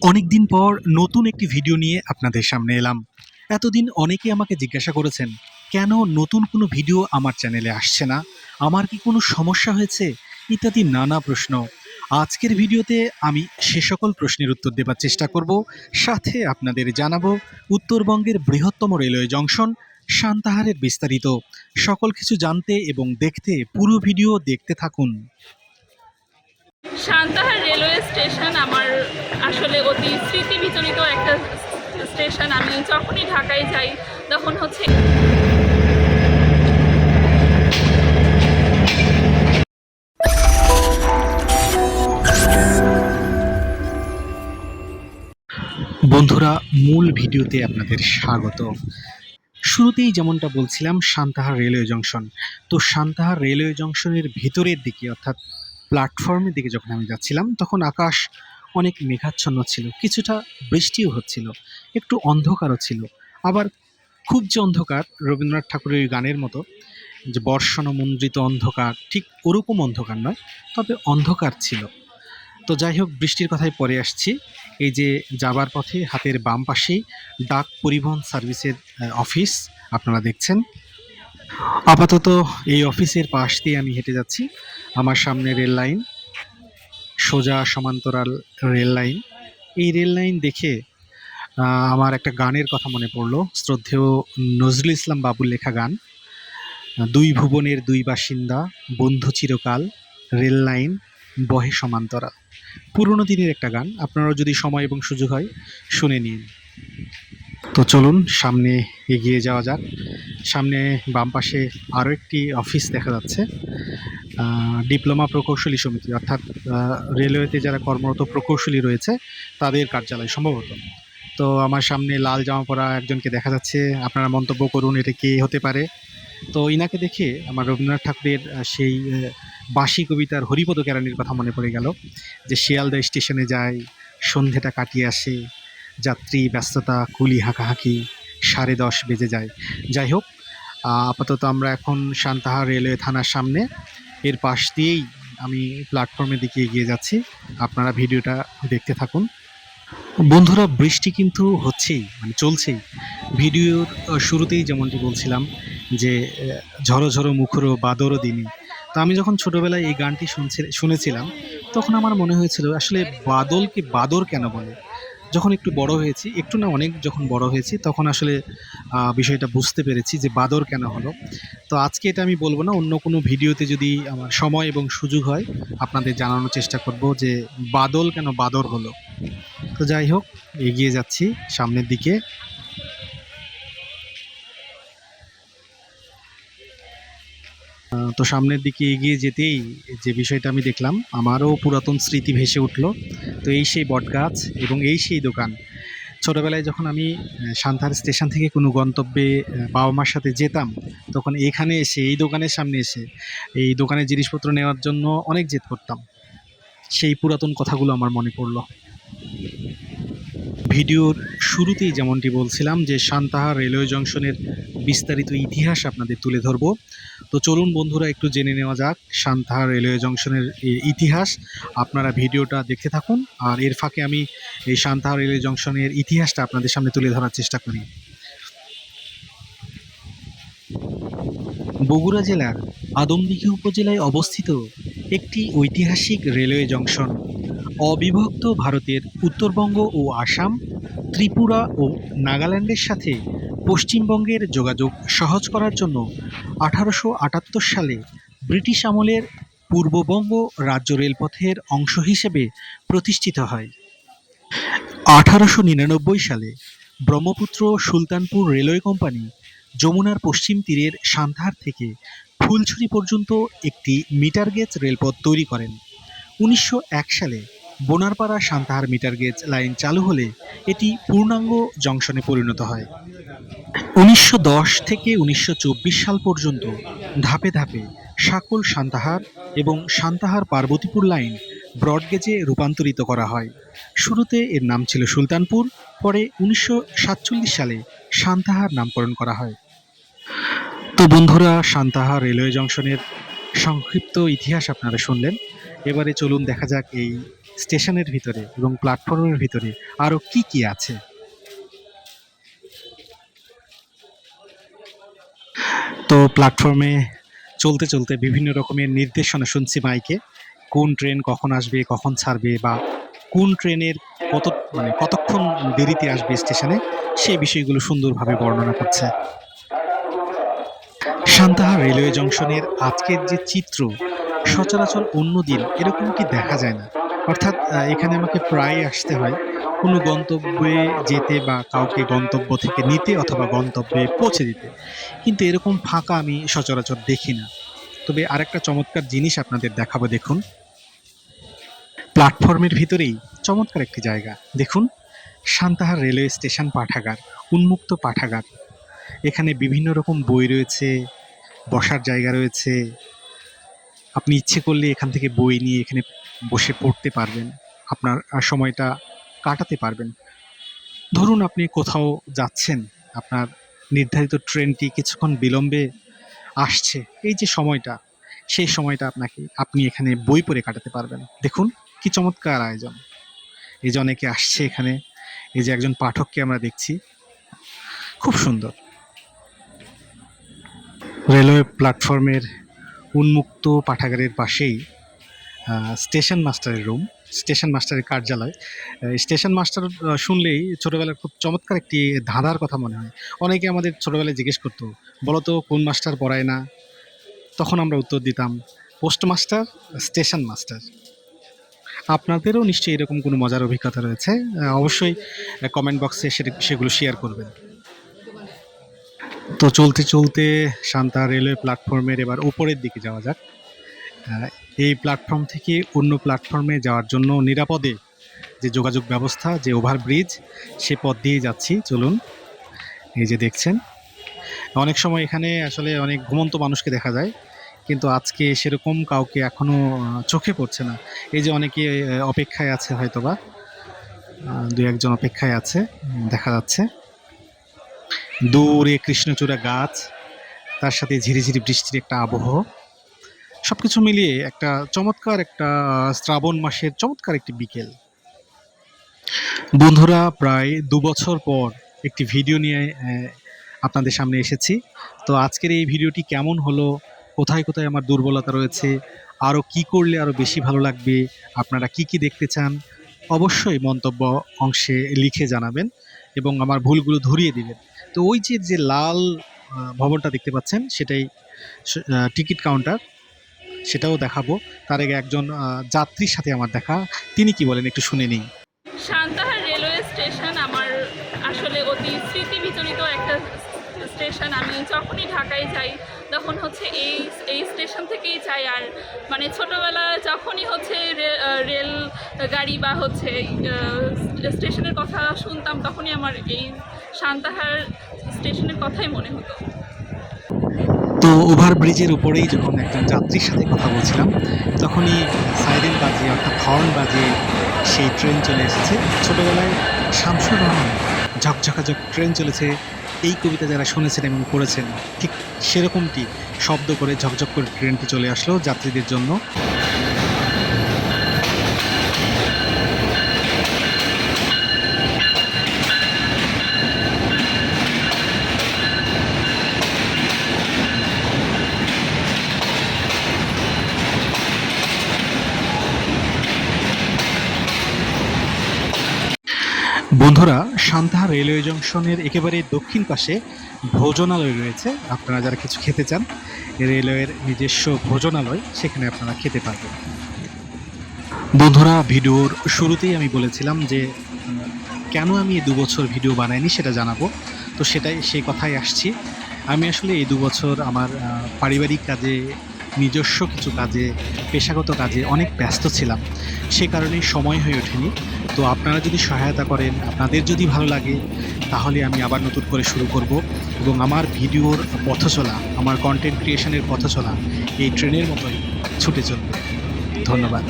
অনেকদিন পর নতুন একটি ভিডিও নিয়ে আপনাদের সামনে এলাম। এতদিন অনেকে আমাকে জিজ্ঞাসা করেছেন, কেন নতুন কোনো ভিডিও আমার চ্যানেলে আসছে না? আমার কি কোনো সমস্যা হয়েছে? ইত্যাদি নানা প্রশ্ন। আজকের ভিডিওতে আমি সে সকল প্রশ্নের উত্তর দেবার চেষ্টা করব। সাথে আপনাদের জানাবো উত্তরবঙ্গের বৃহত্তম রেলওয়ে জংশন সান্তাহারের বিস্তারিত। সকল কিছু জানতে এবং দেখতে পুরো ভিডিও দেখতে থাকুন। সান্তাহার রেলওয়ে স্টেশন আমার আসলে অতি স্মৃতি বিচলিত একটা স্টেশন। আমি যখনই ঢাকায় যাই তখন হচ্ছে বন্ধুরা, মূল ভিডিওতে আপনাদের স্বাগত। শুরুতেই যেমনটা বলছিলাম, সান্তাহার রেলওয়ে জংশন। তো সান্তাহার রেলওয়ে জংশনের ভিতরের দিকে অর্থাৎ প্ল্যাটফর্মের দিকে যখন আমি যাচ্ছিলাম তখন আকাশ অনেক মেঘাচ্ছন্ন ছিল, কিছুটা বৃষ্টিও হচ্ছিল, একটু অন্ধকারও ছিল। আবার খুব যে অন্ধকার রবীন্দ্রনাথ ঠাকুরের গানের মতো যে বর্ষণমণ্ডিত অন্ধকার, ঠিক ওরকম অন্ধকার নয়, তবে অন্ধকার ছিল। তো যাই হোক, বৃষ্টির কথায় পরে আসছি। এই যে যাবার পথে হাতের বাম পাশেই ডাক পরিবহন সার্ভিসের অফিস আপনারা দেখছেন। আপাতত এই অফিসের পাশ দিয়ে আমি হেঁটে যাচ্ছি। আমার সামনে রেল লাইন, সোজা সমান্তরাল রেল লাইন। এই রেল লাইন দেখে আমার একটা গানের কথা মনে পড়লো, শ্রদ্ধেয় নজরুল ইসলাম বাবুর লেখা গান, দুই ভুবনের দুই বাসিন্দা, বন্ধু চিরকাল, রেল লাইন বহে সমান্তরাল। পুরনো দিনের একটা গান, আপনারাও যদি সময় এবং সুযোগ হয় শুনে নিন। তো চলুন সামনে এগিয়ে যাওয়া যাক। সামনে বাম পাশে আরও একটি অফিস দেখা যাচ্ছে, ডিপ্লোমা প্রকৌশলী সমিতি, অর্থাৎ রেলওয়েতে যারা কর্মরত প্রকৌশলী রয়েছে তাদের কার্যালয় সম্ভবত। তো আমার সামনে লাল জামা পরা একজনকে দেখা যাচ্ছে, আপনারা মন্তব্য করুন এটা কে হতে পারে। তো ইনাকে দেখে আমার রবীন্দ্রনাথ ঠাকুরের সেই বাঁশি কবিতার হরিপদ কেরানির কথা মনে পড়ে গেল, যে শিয়ালদা স্টেশনে যায়, সন্ধেটা কাটিয়ে আসে, যাত্রী ব্যস্ততা, কুলি হাঁকাহাঁকি, 10:30 বেজে যায়। যাই হোক, আপাতত আমরা এখন সান্তাহার রেলওয়ে থানার সামনে, এর পাশ দিয়েই আমি প্ল্যাটফর্মের দিকে এগিয়ে যাচ্ছি। আপনারা ভিডিওটা দেখতে থাকুন। বন্ধুরা, বৃষ্টি কিন্তু হচ্ছেই, মানে চলছেই। ভিডিওর শুরুতেই যেমনটি বলছিলাম যে ঝড়ো ঝড়ো মুখরো বাদরও দিনে। তো আমি যখন ছোটবেলায় এই গানটি শুনেছিলাম তখন আমার মনে হয়েছিল আসলে বাদলকে বাদর কেন বলে। যখন একটু বড় হয়েছি, একটু না অনেক যখন বড় হয়েছি, তখন আসলে বিষয়টা বুঝতে পেরেছি যে বাদর কেন হলো। তো আজকে এটা আমি বলবো না, অন্য কোনো ভিডিওতে যদি আমার সময় এবং সুযোগ হয় আপনাদের জানানোর চেষ্টা করব যে বাদল কেন বাদর হলো। তো যাই হোক, এগিয়ে যাচ্ছি সামনের দিকে। তো সামনের দিকে এগিয়ে যেতেই যে বিষয়টা আমি দেখলাম, আমারও পুরাতন স্মৃতি ভেসে উঠলো। তো এই সেই বটগাছ এবং এই সেই দোকান। ছোটবেলায় যখন আমি সান্তাহার স্টেশন থেকে কোনো গন্তব্যে বাবা মার সাথে যেতাম, তখন এখানে এসে এই দোকানের সামনে এসে এই দোকানের জিনিসপত্র নেওয়ার জন্য অনেক জেদ করতাম। সেই পুরাতন কথাগুলো আমার মনে পড়লো। ভিডিওর শুরুতেই যেমনটি বলছিলাম যে সান্তাহার রেলওয়ে জংশনের বিস্তারিত ইতিহাস আপনাদের তুলে ধরব। তো চলুন বন্ধুরা, একটু জেনে নেওয়া যাক সান্তাহার রেলওয়ে জংশনের ইতিহাস। আপনারা ভিডিওটা দেখতে থাকুন, আর এর ফাঁকে আমি এই সান্তাহার রেলওয়ে জংশনের ইতিহাসটা আপনাদের সামনে তুলে ধরার চেষ্টা করি। বগুড়া জেলার আদমদীঘি উপজেলায় অবস্থিত একটি ঐতিহাসিক রেলওয়ে জংশন অবিভক্ত ভারতের উত্তরবঙ্গ ও আসাম, ত্রিপুরা ও নাগাল্যান্ডের সাথে পশ্চিমবঙ্গের যোগাযোগ সহজ করার জন্য 1878 সালে ব্রিটিশ আমলের পূর্ববঙ্গ রাজ্য রেলপথের অংশ হিসেবে প্রতিষ্ঠিত হয়। 1899 সালে ব্রহ্মপুত্র সুলতানপুর রেলওয়ে কোম্পানি যমুনার পশ্চিম তীরের সান্তাহার থেকে ফুলছড়ি পর্যন্ত একটি মিটার গেজ রেলপথ তৈরি করেন। 1901 সালে Bonarpara Santahar metre gauge line চালু হলে এটি পূর্ণাঙ্গ জংশনে পরিণত হয়। 1910 থেকে 1924 সাল পর্যন্ত ধাপে ধাপে সাকল সান্তাহার এবং সান্তাহার পার্বতীপুর লাইন ব্রডগেজে রূপান্তরিত করা হয়। শুরুতে এর নাম ছিল সুলতানপুর, পরে 1947 সালে সান্তাহার নামকরণ করা হয়। তো বন্ধুরা, সান্তাহার রেলওয়ে জংশনের সংক্ষিপ্ত ইতিহাস আপনারা শুনলেন। এবারে চলুন দেখা যাক এই স্টেশনের ভিতরে এবং প্ল্যাটফর্মের ভিতরে আরও কি কি আছে। তো প্ল্যাটফর্মে চলতে চলতে বিভিন্ন রকমের নির্দেশনা শুনছি মাইকে, কোন ট্রেন কখন আসবে, কখন ছাড়বে, বা কোন ট্রেনের কতক্ষণ দেরিতে আসবে স্টেশনে, সেই বিষয়গুলো সুন্দরভাবে বর্ণনা করছে। সান্তাহার রেলওয়ে জংশনের আজকের যে চিত্র, সচরাচর অন্য দিন এরকম কি দেখা যায় না। অর্থাৎ এখানে আমাকে প্রায় আসতে হয় কোনো গন্তব্যে যেতে বা কাউকে গন্তব্য থেকে নিতে অথবা গন্তব্যে পৌঁছে দিতে, কিন্তু এরকম ফাঁকা আমি সচরাচর দেখি না। তবে আরেকটা চমৎকার জিনিস আপনাদের দেখাবো, দেখুন প্ল্যাটফর্মের ভিতরেই চমৎকার একটি জায়গা, দেখুন সান্তাহার রেলওয়ে স্টেশন পাঠাগার, উন্মুক্ত পাঠাগার। এখানে বিভিন্ন রকম বই রয়েছে, বসার জায়গা রয়েছে, আপনি ইচ্ছে করলে এখান থেকে বই নিয়ে এখানে বসে পড়তে পারবেন, আপনার সময়টা কাটাতে পারবেন। ধরুন আপনি কোথাও যাচ্ছেন, আপনার নির্ধারিত ট্রেনটি কিছুক্ষণ বিলম্বে আসছে, এই যে সময়টা, সেই সময়টা আপনি এখানে বই পড়ে কাটাতে পারবেন। দেখুন কি চমৎকার আয়োজন, এই যে অনেকে আসছে এখানে, এই যে একজন পাঠককে আমরা দেখছি, খুব সুন্দর। রেলওয়ে প্ল্যাটফর্মের উন্মুক্ত পাঠাগারের পাশেই স্টেশন মাস্টারের রুম, স্টেশন মাস্টারের কার্যালয়। স্টেশন মাস্টার শুনলেই ছোটোবেলার খুব চমৎকার একটি ধাঁধার কথা মনে হয়। অনেকে আমাদের ছোটোবেলায় জিজ্ঞেস করতো, বলতো কোন মাস্টার পড়ায় না, তখন আমরা উত্তর দিতাম পোস্টমাস্টার, স্টেশন মাস্টার। আপনাদেরও নিশ্চয়ই এরকম কোনো মজার অভিজ্ঞতা রয়েছে, অবশ্যই কমেন্ট বক্সে সেগুলো শেয়ার করবেন। তো চলতে চলতে সান্তাহার রেলওয়ে প্ল্যাটফর্মের এবার উপরের দিকে যাওয়া যাক। এই প্ল্যাটফর্ম থেকে অন্য প্ল্যাটফর্মে যাওয়ার জন্য নিরাপদে যে যোগাযোগ ব্যবস্থা, যে ওভারব্রিজ, সে পথ দিয়ে যাচ্ছি, চলুন। এই যে দেখছেন, অনেক সময় এখানে আসলে অনেক ঘুমন্ত মানুষকে দেখা যায়, কিন্তু আজকে সেরকম কাউকে এখনও চোখে পড়ছে না। এই যে অনেকে অপেক্ষায় আছে, হয়তোবা দু একজন অপেক্ষায় আছে দেখা যাচ্ছে। দূরে কৃষ্ণচূড়া গাছ, তার সাথে ঝিরিঝিরি বৃষ্টির একটা আবহ, সবকিছু মিলিয়ে একটা চমৎকার একটা শ্রাবণ মাসের চমৎকার একটি বিকেল। বন্ধুরা, প্রায় 2 বছর পর একটি ভিডিও নিয়ে আপনাদের সামনে এসেছি। তো আজকের এই ভিডিওটি কেমন হলো, কোথায় কোথায় আমার দুর্বলতা রয়েছে, আরও কি করলে আরও বেশি ভালো লাগবে, আপনারা কি কি দেখতে চান, অবশ্যই মন্তব্য অংশে লিখে জানাবেন এবং আমার ভুলগুলো ধরিয়ে দিবেন। তো ওই যে লাল ভবনটা দেখতে পাচ্ছেন, সেটাই টিকিট কাউন্টার, সেটাও দেখাবো। তার আগে একজন যাত্রীর সাথে আমার দেখা, তিনি কি বলেন একটু শুনে নিই। সান্তাহার রেলওয়ে স্টেশন আমার আসলে অতি স্মৃতি বিচলিত একটা স্টেশন। আমি যখনই ঢাকায় যাই তখন হচ্ছে এই স্টেশন থেকেই যাই। আর মানে ছোটোবেলায় যখনই হচ্ছে রেল গাড়ি বা হচ্ছে স্টেশনের কথা শুনতাম, তখনই আমার এই সান্তাহার স্টেশনের কথাই মনে হতো। তো ওভারব্রিজের উপরেই যখন একজন যাত্রীর সাথে কথা বলছিলাম, তখনই সাইরেন বাজিয়ে অর্থাৎ হর্ন বাজিয়ে সেই ট্রেন চলে এসেছে। ছোটোবেলায় শামসুর রহমান ঝকঝকাঝক ট্রেন চলেছে, এই কবিতা যারা শুনেছেন এবং পড়েছেন, ঠিক সেরকমটি শব্দ করে ঝকঝক করে ট্রেনটি চলে আসলো যাত্রীদের জন্য। বন্ধুরা, সান্তাহার রেলওয়ে জংশনের একেবারে দক্ষিণ পাশে ভোজনালয় রয়েছে। আপনারা যারা কিছু খেতে চান, রেলওয়ের নিজস্ব ভোজনালয়, সেখানে আপনারা খেতে পারবেন। বন্ধুরা, ভিডিওর শুরুতেই আমি বলেছিলাম যে কেন আমি এই 2 বছর ভিডিও বানাইনি সেটা জানাবো। তো সেই কথাই আসছি। আমি আসলে এই 2 বছর আমার পারিবারিক কাজে, নিজস্ব কিছু কাজে, পেশাগত কাজে অনেক ব্যস্ত ছিলাম, সে কারণেই সময় হয়ে ওঠেনি। তো আপনারা যদি সহায়তা করেন, আপনাদের যদি ভালো লাগে, তাহলে আমি আবার নতুন করে শুরু করব এবং আমার ভিডিওর পথচলা, আমার কন্টেন্ট ক্রিয়েশনের পথচলা এই ট্রেনের মতোই ছুটে চলবে। ধন্যবাদ।